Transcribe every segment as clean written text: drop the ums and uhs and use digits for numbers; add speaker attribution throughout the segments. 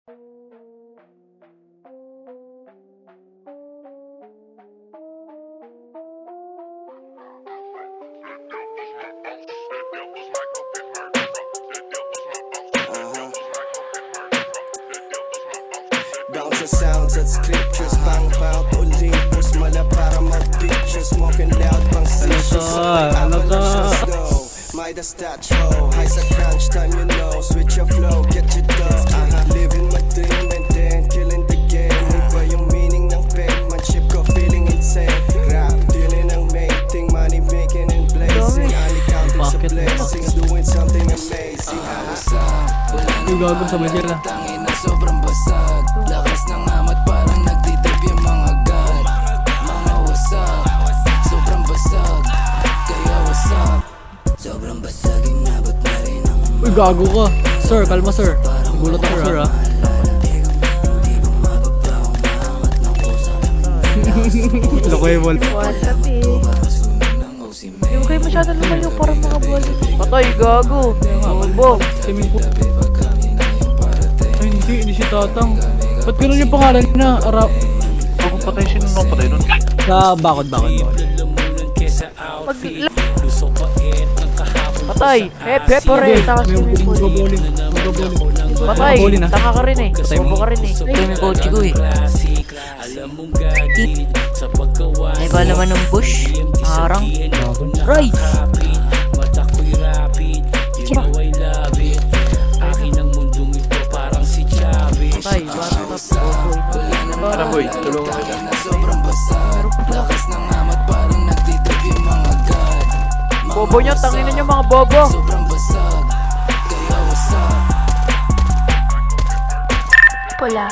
Speaker 1: Bounce the sounds at scriptures, bang bang Olympus, mala para mag-pictures, smoking loud pang seizures, like avalanche of snow. Midas touch ho, high sa crunch time you know, switch your flow, get your dough. Living my dream and then killing the game. Iba yung meaning ng penmanship ko, feeling insane. Rap, dealing ang main thing, money making and blazing. Only counting sa blessings, doing something amazing.
Speaker 2: Yung gago sa masir na.
Speaker 3: Tangin na sobrang basag. Lakas ng amat parang nagtitip yung mga god. Mga wasak, sobrang basag. Kaya wasak, sobrang basag. Inabot na rin ang
Speaker 2: Uy, gago ka. Sir, kalma sir. Gulat ako sir ha. Loko yung ball.
Speaker 4: Yung kayo masyado lumayo parang mga ball. Patay, gago. Bobo.
Speaker 2: Swimming pool. Ay, hindi si Tatang. Ba't ganun yung pangalan na?
Speaker 5: Ako patay, sino nung patay nun?
Speaker 2: Sa bakod.
Speaker 4: Patay. Pepore. Tapos swimming pool. Patay. Taka ka rin eh. Bobo ka rin eh.
Speaker 6: Ito yung coach ko eh. Ay ba naman ng bush? Harang. Right!
Speaker 4: Patay.
Speaker 5: Tara boy, tulungan kita.
Speaker 3: sobrang basag. Lakas ng amat parang nagtitip yung mga god.
Speaker 4: Bobo nyo. Tanginin nyo mga bobo.
Speaker 3: Sobrang basag. Kaya wasak.
Speaker 7: Pula.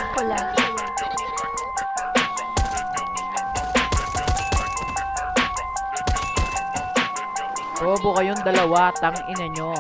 Speaker 4: Bobo kayong dalawa. Tangina nyo.